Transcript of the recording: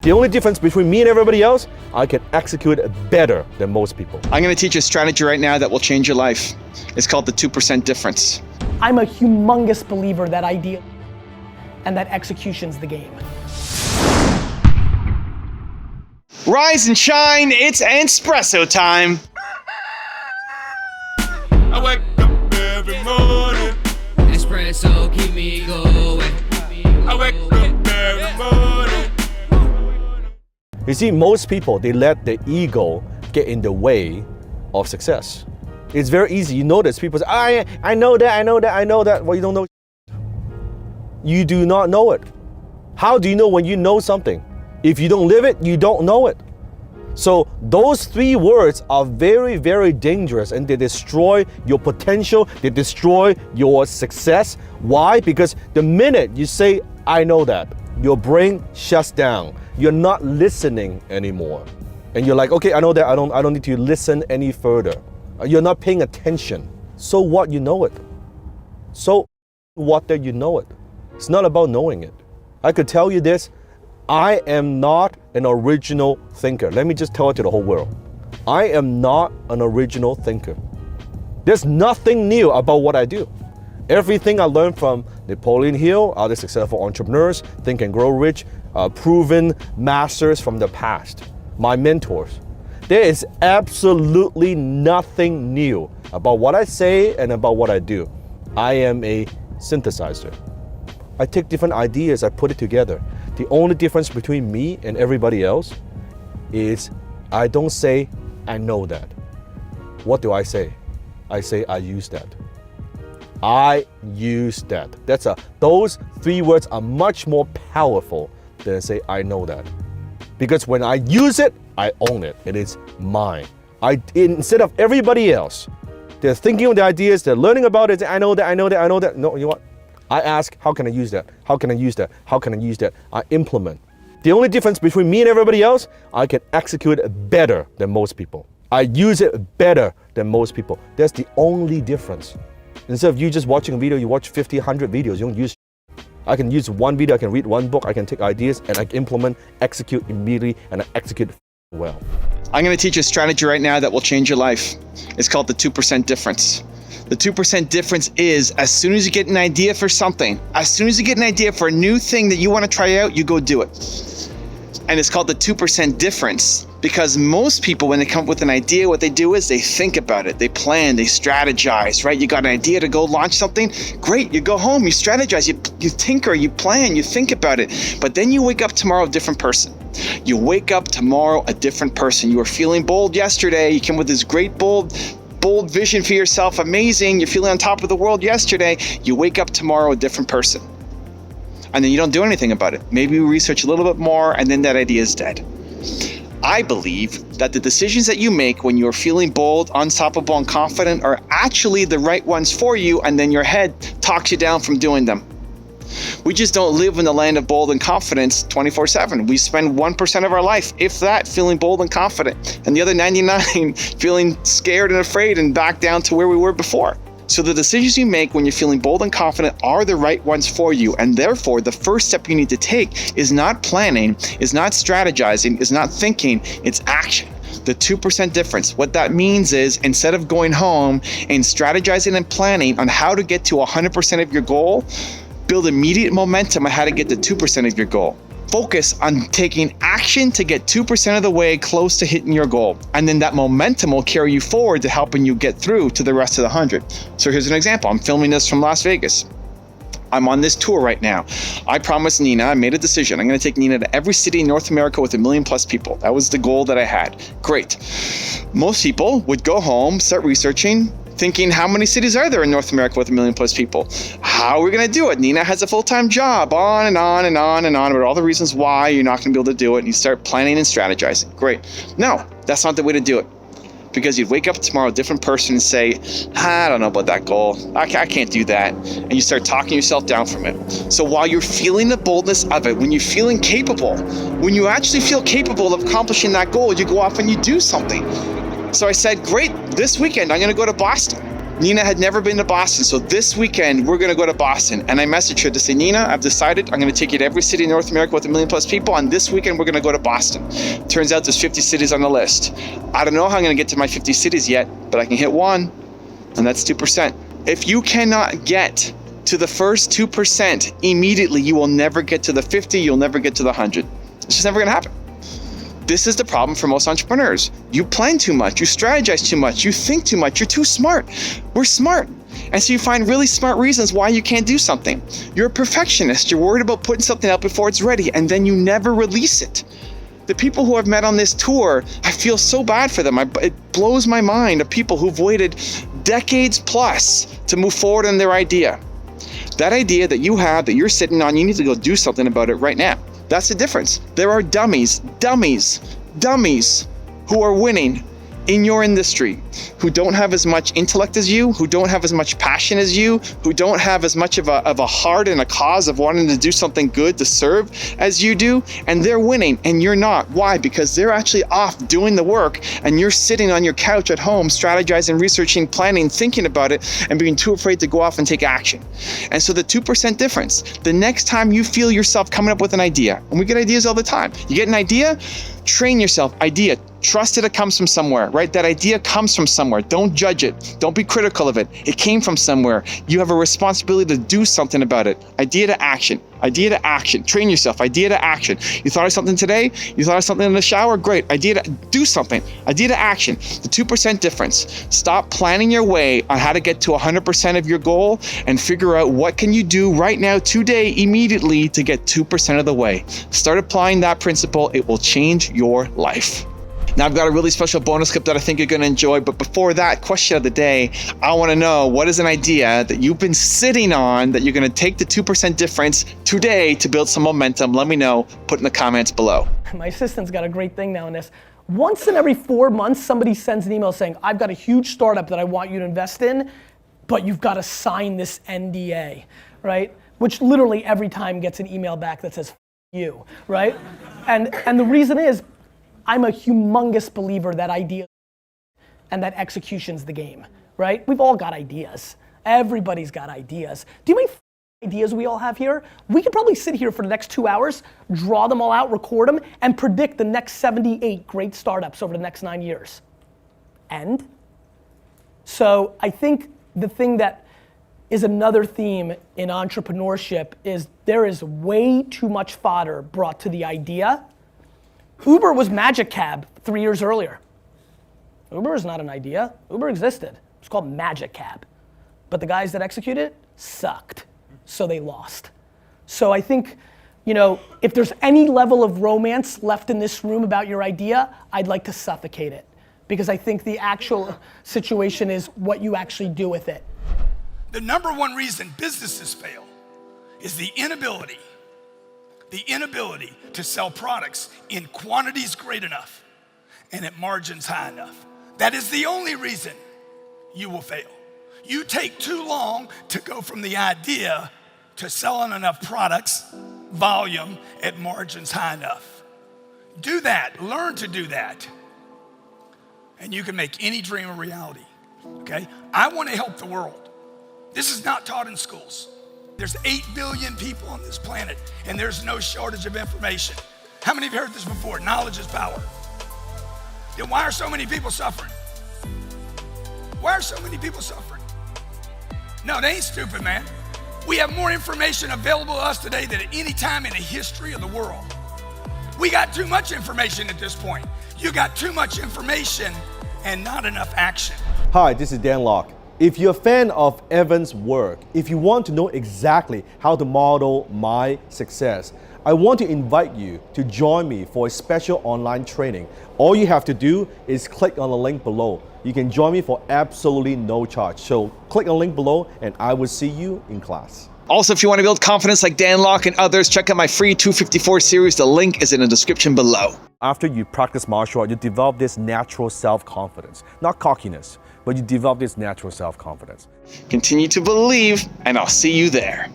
The only difference between me and everybody else, I can execute it better than most people. I'm going to teach you a strategy right now that will change your life. It's called the 2% difference. I'm a humongous believer that idea and that execution's the game. Rise and shine, it's espresso time. I wake up every morning. Espresso keep me going. I wake up every morning. You see, most people, they let their ego get in the way of success. It's very easy. You notice people say, I know that. Well, you don't know. You do not know it. How do you know when you know something? If you don't live it, you don't know it. So those three words are very, very dangerous, and they destroy your potential. They destroy your success. Why? Because the minute you say, I know that, your brain shuts down. You're not listening anymore. And you're like, okay, I know that. I don't need to listen any further. You're not paying attention. So what, you know it. So what that you know it. It's not about knowing it. I could tell you this, I am not an original thinker. Let me just tell it to the whole world. I am not an original thinker. There's nothing new about what I do. Everything I learned from Napoleon Hill, other successful entrepreneurs, Think and Grow Rich, proven masters from the past, my mentors. There is absolutely nothing new about what I say and about what I do. I am a synthesizer. I take different ideas, I put it together. The only difference between me and everybody else is I don't say, I know that. What do I say? I say, I use that. I use that. Those three words are much more powerful than say, I know that. Because when I use it, I own it. It is mine. Instead of everybody else, they're thinking of the ideas, they're learning about it, I know that. No, you know what? I ask, how can I use that? How can I use that? How can I use that? I implement. The only difference between me and everybody else, I can execute it better than most people. I use it better than most people. That's the only difference. Instead of you just watching a video, you watch 50, 100 videos. You don't use. I can use one video, I can read one book, I can take ideas and I can implement, execute immediately, and I execute well. I'm going to teach you a strategy right now that will change your life. It's called the 2% difference. The 2% difference is as soon as you get an idea for something, as soon as you get an idea for a new thing that you want to try out, you go do it. And it's called the 2% difference because most people, when they come up with an idea, what they do is they think about it, they plan, they strategize, right? You got an idea to go launch something, great, you go home, you strategize, you tinker, you plan, you think about it. But then you wake up tomorrow a different person. You wake up tomorrow a different person. You were feeling bold yesterday, you came with this great bold vision for yourself, amazing, you're feeling on top of the world yesterday, you wake up tomorrow a different person. And then you don't do anything about it. Maybe you research a little bit more and then that idea is dead. I believe that the decisions that you make when you're feeling bold, unstoppable, and confident are actually the right ones for you, and then your head talks you down from doing them. We just don't live in the land of bold and confidence 24/7. We spend 1% of our life, if that, feeling bold and confident, and the other 99 feeling scared and afraid and back down to where we were before. So the decisions you make when you're feeling bold and confident are the right ones for you, and therefore the first step you need to take is not planning, is not strategizing, is not thinking, it's action. The 2% difference. What that means is instead of going home and strategizing and planning on how to get to 100% of your goal, build immediate momentum on how to get to 2% of your goal. Focus on taking action to get 2% of the way close to hitting your goal. And then that momentum will carry you forward to helping you get through to the rest of the 100. So here's an example. I'm filming this from Las Vegas. I'm on this tour right now. I promised Nina, I made a decision. I'm going to take Nina to every city in North America with 1 million plus people. That was the goal that I had. Great. Most people would go home, start researching, thinking how many cities are there in North America with 1 million plus people? How are we going to do it? Nina has a full-time job, on and on and on and on about all the reasons why you're not going to be able to do it. And you start planning and strategizing. Great. No, that's not the way to do it. Because you'd wake up tomorrow a different person and say, I don't know about that goal. I can't do that. And you start talking yourself down from it. So while you're feeling the boldness of it, when you're feeling capable, when you actually feel capable of accomplishing that goal, you go off and you do something. So I said, great, this weekend I'm going to go to Boston. Nina had never been to Boston, so this weekend we're gonna go to Boston. And I messaged her to say, Nina, I've decided I'm gonna take you to every city in North America with 1 million plus people, and this weekend we're gonna go to Boston. Turns out there's 50 cities on the list. I don't know how I'm gonna get to my 50 cities yet, but I can hit one, and that's 2%. If you cannot get to the first 2% immediately, you will never get to the 50, you'll never get to the 100. It's just never gonna happen. This is the problem for most entrepreneurs. You plan too much, you strategize too much, you think too much, you're too smart. We're smart. And so you find really smart reasons why you can't do something. You're a perfectionist, you're worried about putting something out before it's ready, and then you never release it. The people who I've met on this tour, I feel so bad for them. It blows my mind of people who've waited decades plus to move forward on their idea. That idea that you have, that you're sitting on, you need to go do something about it right now. That's the difference. There are dummies who are winning in your industry, who don't have as much intellect as you, who don't have as much passion as you, who don't have as much of a heart and a cause of wanting to do something good to serve as you do, and they're winning and you're not. Why? Because they're actually off doing the work and you're sitting on your couch at home strategizing, researching, planning, thinking about it, and being too afraid to go off and take action. And so the 2% difference, the next time you feel yourself coming up with an idea, and we get ideas all the time, you get an idea, train yourself, idea, trust that it comes from somewhere, right? That idea comes from somewhere. Don't judge it. Don't be critical of it. It came from somewhere. You have a responsibility to do something about it. Idea to action. Idea to action. Train yourself. Idea to action. You thought of something today? You thought of something in the shower? Great. Idea to do something. Idea to action. The 2% difference. Stop planning your way on how to get to 100% of your goal and figure out what can you do right now, today, immediately to get 2% of the way. Start applying that principle. It will change your life. Now I've got a really special bonus clip that I think you're going to enjoy, but before that, question of the day, I want to know, what is an idea that you've been sitting on that you're going to take the 2% difference today to build some momentum? Let me know, put in the comments below. My assistant's got a great thing now in this. Once in every 4 months, somebody sends an email saying, I've got a huge startup that I want you to invest in, but you've got to sign this NDA, right? Which literally every time gets an email back that says, F you, right? And the reason is, I'm a humongous believer that idea and that execution's the game, right? We've all got ideas. Everybody's got ideas. Do you know how many ideas we all have here? We could probably sit here for the next 2 hours, draw them all out, record them, and predict the next 78 great startups over the next 9 years. And so I think the thing that is another theme in entrepreneurship is there is way too much fodder brought to the idea. Uber was Magic Cab 3 years earlier. Uber is not an idea. Uber existed. It's called Magic Cab. But the guys that executed it sucked. So they lost. So I think, you know, if there's any level of romance left in this room about your idea, I'd like to suffocate it. Because I think the actual situation is what you actually do with it. The number one reason businesses fail is the inability to sell products in quantities great enough and at margins high enough. That is the only reason you will fail. You take too long to go from the idea to selling enough products, volume, at margins high enough. Do that, learn to do that, and you can make any dream a reality, okay? I want to help the world. This is not taught in schools. There's 8 billion people on this planet, and there's no shortage of information. How many of you heard this before? Knowledge is power. Then why are so many people suffering? Why are so many people suffering? No, they ain't stupid, man. We have more information available to us today than at any time in the history of the world. We got too much information at this point. You got too much information and not enough action. Hi, this is Dan Lok. If you're a fan of Evan's work, if you want to know exactly how to model my success, I want to invite you to join me for a special online training. All you have to do is click on the link below. You can join me for absolutely no charge. So click on the link below and I will see you in class. Also, if you want to build confidence like Dan Lok and others, check out my free 254 series. The link is in the description below. After you practice martial art, you develop this natural self-confidence, not cockiness, but you develop this natural self-confidence. Continue to believe, and I'll see you there.